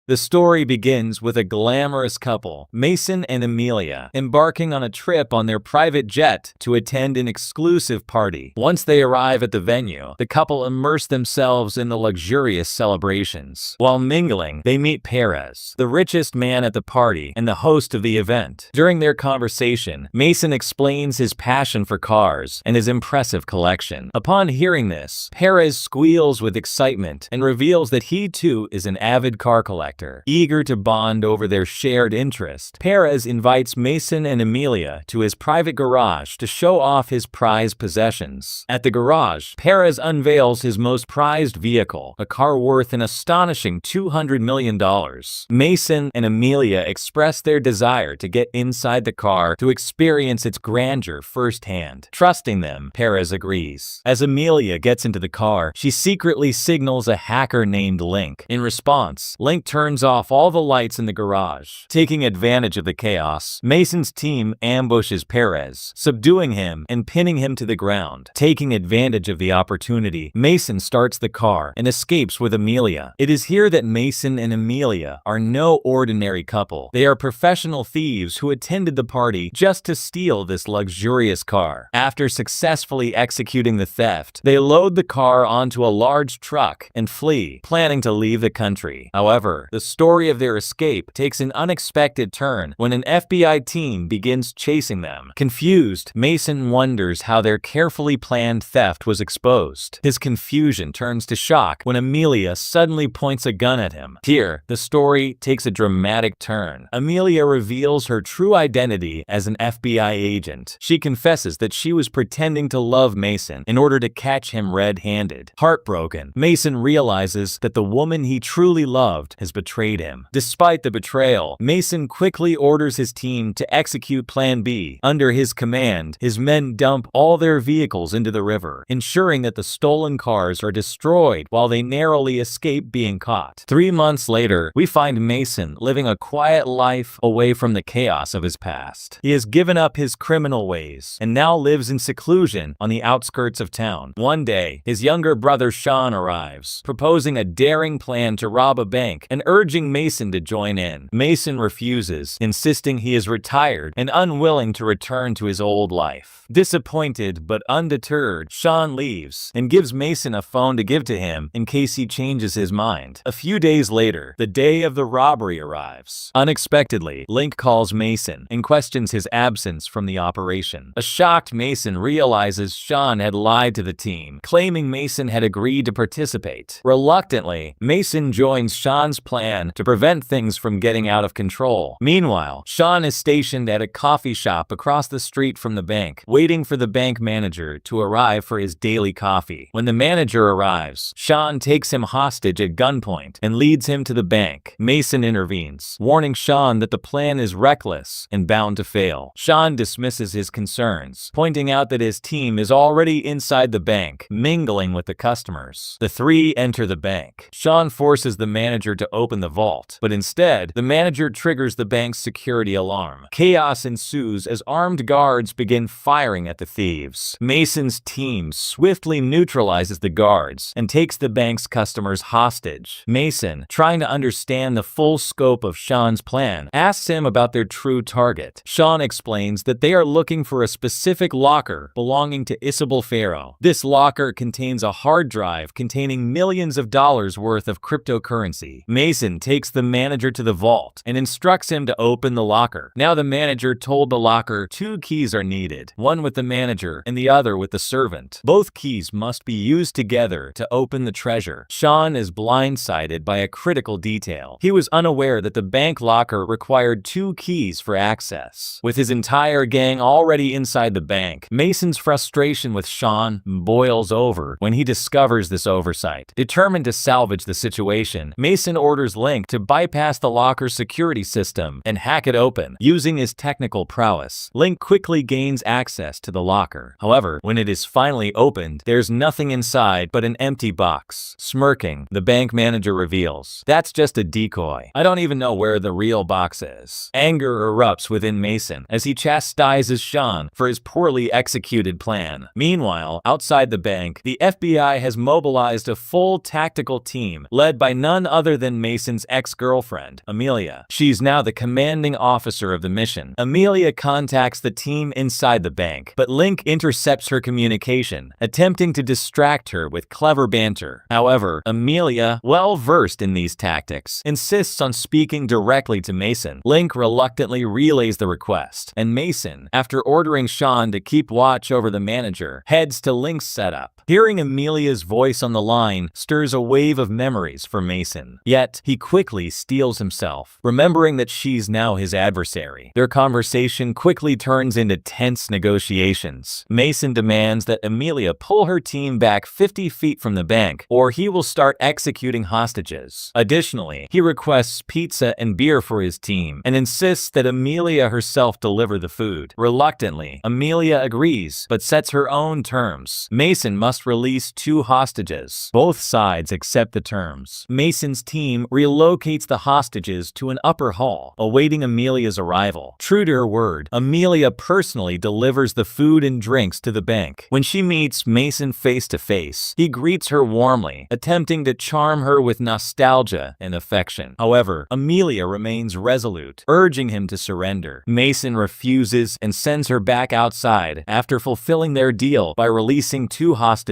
The story begins with a glamorous couple, Mason and Amelia, embarking on a trip on their private jet to attend an exclusive party. Once they arrive at the venue, the couple immerse themselves in the luxurious celebrations. While mingling, they meet Perez, the richest man at the party and the host of the event. During their conversation, Mason explains his passion for cars and his impressive collection. Upon hearing this, Perez squeals with excitement and reveals that he too is an avid car collector. Eager to bond over their shared interest, Perez invites Mason and Amelia to his private garage to show off his prized possessions. At the garage, Perez unveils his most prized vehicle, a car worth an astonishing $200 million. Mason and Amelia express their desire to get inside the car to experience its grandeur firsthand. Trusting them, Perez agrees. As Amelia gets into the car, she secretly signals a hacker named Link. In response, Link turns off all the lights in the garage. Taking advantage of the chaos, Mason's team ambushes Perez, subduing him and pinning him to the ground. Taking advantage of the opportunity, Mason starts the car and escapes with Amelia. It is here that Mason and Amelia are no ordinary couple. They are professional thieves who attended the party just to steal this luxurious car. After successfully executing the theft, they load the car onto a large truck and flee, planning to leave the country. However, the story of their escape takes an unexpected turn when an FBI team begins chasing them. Confused, Mason wonders how their carefully planned theft was exposed. His confusion turns to shock when Amelia suddenly points a gun at him. Here, the story takes a dramatic turn. Amelia reveals her true identity as an FBI agent. She confesses that she was pretending to love Mason in order to catch him red-handed. Heartbroken, Mason realizes that the woman he truly loved has betrayed him. Despite the betrayal, Mason quickly orders his team to execute Plan B. Under his command, his men dump all their vehicles into the river, ensuring that the stolen cars are destroyed while they narrowly escape being caught. 3 months later, we find Mason living a quiet life away from the chaos of his past. He has given up his criminal ways and now lives in seclusion on the outskirts of town. One day, his younger brother Sean arrives, proposing a daring plan to rob a bank and urging Mason to join in. Mason refuses, insisting he is retired and unwilling to return to his old life. Disappointed but undeterred, Sean leaves and gives Mason a phone to give to him in case he changes his mind. A few days later, the day of the robbery arrives. Unexpectedly, Link calls Mason and questions his absence from the operation. A shocked Mason realizes Sean had lied to the team, claiming Mason had agreed to participate. Reluctantly, Mason joins Sean's plan to prevent things from getting out of control. Meanwhile, Sean is stationed at a coffee shop across the street from the bank, waiting for the bank manager to arrive for his daily coffee. When the manager arrives, Sean takes him hostage at gunpoint and leads him to the bank. Mason intervenes, warning Sean that the plan is reckless and bound to fail. Sean dismisses his concerns, pointing out that his team is already inside the bank, mingling with the customers. The three enter the bank. Sean forces the manager to open the vault, but instead, the manager triggers the bank's security alarm. Chaos ensues as armed guards begin firing at the thieves. Mason's team swiftly neutralizes the guards and takes the bank's customers hostage. Mason, trying to understand the full scope of Sean's plan, asks him about their true target. Sean explains that they are looking for a specific locker belonging to Isabel Farrow. This locker contains a hard drive containing millions of dollars worth of cryptocurrency. Mason takes the manager to the vault and instructs him to open the locker. Now the manager told the locker 2 keys are needed, one with the manager and the other with the servant. Both keys must be used together to open the treasure. Sean is blindsided by a critical detail. He was unaware that the bank locker required 2 keys for access. With his entire gang already inside the bank, Mason's frustration with Sean boils over when he discovers this oversight. Determined to salvage the situation, Mason orders Link to bypass the locker's security system and hack it open. Using his technical prowess, Link quickly gains access to the locker. However, when it is finally opened, there's nothing inside but an empty box. Smirking, the bank manager reveals, "That's just a decoy. I don't even know where the real box is." Anger erupts within Mason as he chastises Sean for his poorly executed plan. Meanwhile, outside the bank, the FBI has mobilized a full tactical team led by none other than Mason Mason's ex-girlfriend, Amelia. She's now the commanding officer of the mission. Amelia contacts the team inside the bank, but Link intercepts her communication, attempting to distract her with clever banter. However, Amelia, well versed in these tactics, insists on speaking directly to Mason. Link reluctantly relays the request, and Mason, after ordering Sean to keep watch over the manager, heads to Link's setup. Hearing Amelia's voice on the line stirs a wave of memories for Mason. Yet, he quickly steels himself, remembering that she's now his adversary. Their conversation quickly turns into tense negotiations. Mason demands that Amelia pull her team back 50 feet from the bank, or he will start executing hostages. Additionally, he requests pizza and beer for his team, and insists that Amelia herself deliver the food. Reluctantly, Amelia agrees, but sets her own terms. Mason must release 2 hostages. Both sides accept the terms. Mason's team relocates the hostages to an upper hall, awaiting Amelia's arrival. True to her word, Amelia personally delivers the food and drinks to the bank. When she meets Mason face to face, he greets her warmly, attempting to charm her with nostalgia and affection. However, Amelia remains resolute, urging him to surrender. Mason refuses and sends her back outside after fulfilling their deal by releasing 2 hostages.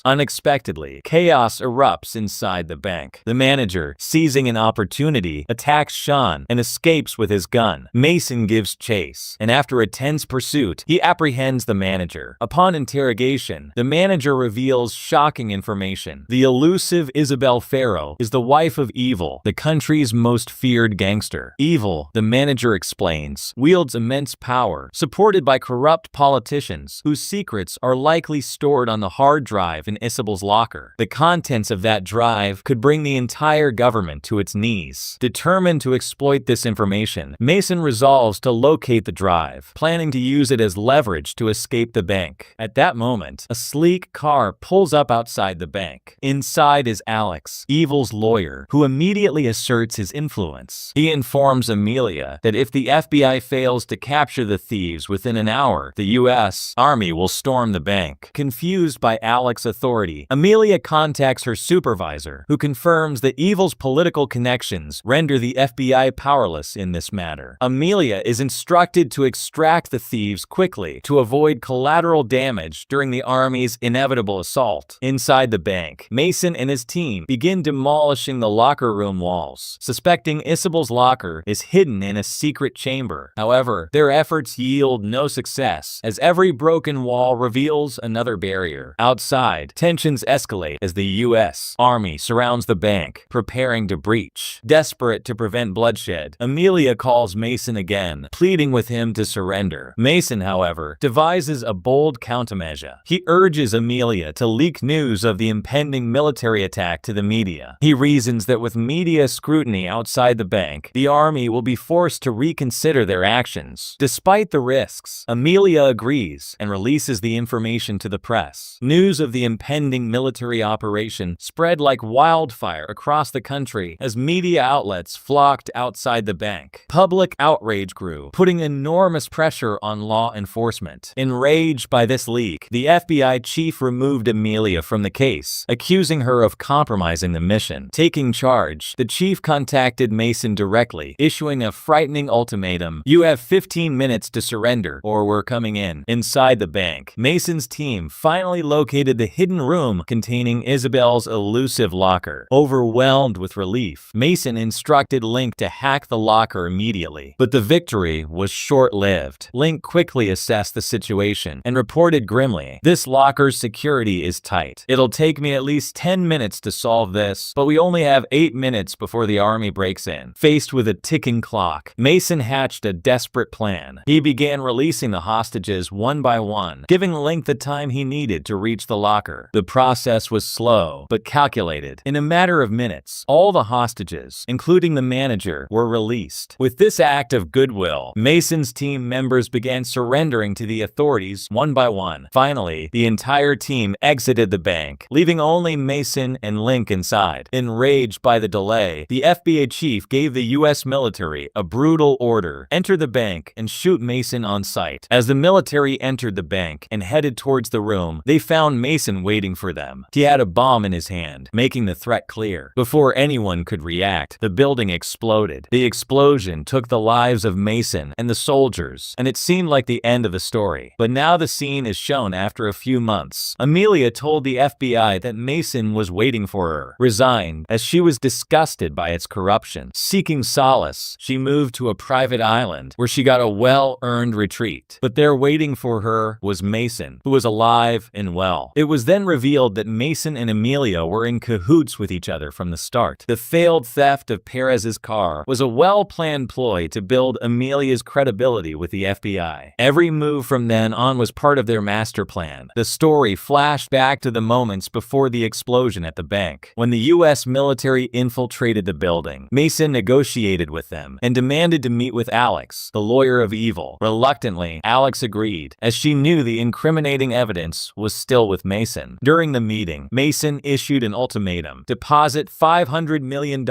Unexpectedly, chaos erupts inside the bank. The manager, seizing an opportunity, attacks Sean and escapes with his gun. Mason gives chase, and after a tense pursuit, he apprehends the manager. Upon interrogation, the manager reveals shocking information. The elusive Isabel Farrow is the wife of Evil, the country's most feared gangster. Evil, the manager explains, wields immense power, supported by corrupt politicians whose secrets are likely stored on the hard drive in Isabel's locker. The contents of that drive could bring the entire government to its knees. Determined to exploit this information, Mason resolves to locate the drive, planning to use it as leverage to escape the bank. At that moment, a sleek car pulls up outside the bank. Inside is Alex, Evil's lawyer, who immediately asserts his influence. He informs Amelia that if the FBI fails to capture the thieves within an hour, the U.S. Army will storm the bank. Confused by Alex's authority, Amelia contacts her supervisor, who confirms that Evil's political connections render the FBI powerless in this matter. Amelia is instructed to extract the thieves quickly to avoid collateral damage during the Army's inevitable assault. Inside the bank, Mason and his team begin demolishing the locker room walls, suspecting Isabel's locker is hidden in a secret chamber. However, their efforts yield no success, as every broken wall reveals another barrier. Outside, tensions escalate as the U.S. Army surrounds the bank, preparing to breach. Desperate to prevent bloodshed, Amelia calls Mason again, pleading with him to surrender. Mason, however, devises a bold countermeasure. He urges Amelia to leak news of the impending military attack to the media. He reasons that with media scrutiny outside the bank, the Army will be forced to reconsider their actions. Despite the risks, Amelia agrees and releases the information to the press. News of the impending military operation spread like wildfire across the country as media outlets flocked outside the bank. Public outrage grew, putting enormous pressure on law enforcement. Enraged by this leak, the FBI chief removed Amelia from the case, accusing her of compromising the mission. Taking charge, the chief contacted Mason directly, issuing a frightening ultimatum: "You have 15 minutes to surrender, or we're coming in." Inside the bank, Mason's team finally located the hidden room containing Isabel's elusive locker. Overwhelmed with relief, Mason instructed Link to hack the locker immediately. But the victory was short-lived. Link quickly assessed the situation and reported grimly, "This locker's security is tight. It'll take me at least 10 minutes to solve this, but we only have 8 minutes before the Army breaks in." Faced with a ticking clock, Mason hatched a desperate plan. He began releasing the hostages one by one, giving Link the time he needed to reach the locker. The process was slow, but calculated. In a matter of minutes, all the hostages, including the manager, were released. With this act of goodwill, Mason's team members began surrendering to the authorities one by one. Finally, the entire team exited the bank, leaving only Mason and Link inside. Enraged by the delay, the FBI chief gave the U.S. military a brutal order: enter the bank and shoot Mason on sight. As the military entered the bank and headed towards the room, they found Mason waiting for them. He had a bomb in his hand, making the threat clear. Before anyone anyone could react, the building exploded. The explosion took the lives of Mason and the soldiers, and it seemed like the end of the story. But now the scene is shown after a few months. Amelia told the FBI that Mason was waiting for her, resigned, as she was disgusted by its corruption. Seeking solace, she moved to a private island where she got a well-earned retreat. But there waiting for her was Mason, who was alive and well. It was then revealed that Mason and Amelia were in cahoots with each other from the start. The failed theft of Perez's car was a well-planned ploy to build Amelia's credibility with the FBI. Every move from then on was part of their master plan. The story flashed back to the moments before the explosion at the bank. When the U.S. military infiltrated the building, Mason negotiated with them and demanded to meet with Alex, the lawyer of evil. Reluctantly, Alex agreed, as she knew the incriminating evidence was still with Mason. During the meeting, Mason issued an ultimatum: deposit $500 million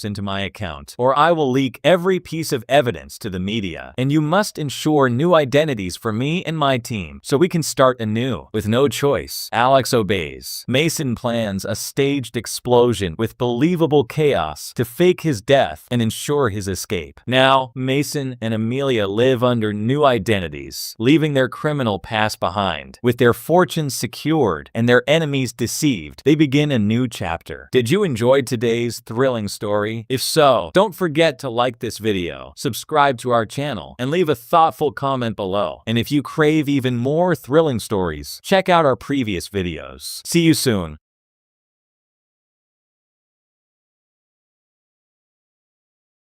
into my account, or I will leak every piece of evidence to the media. And you must ensure new identities for me and my team, so we can start anew. With no choice, Alex obeys. Mason plans a staged explosion with believable chaos to fake his death and ensure his escape. Now, Mason and Amelia live under new identities, leaving their criminal past behind. With their fortunes secured and their enemies deceived, they begin a new chapter. Did you enjoy today's thrilling story? If so, don't forget to like this video, subscribe to our channel, and leave a thoughtful comment below. And if you crave even more thrilling stories, check out our previous videos. See you soon.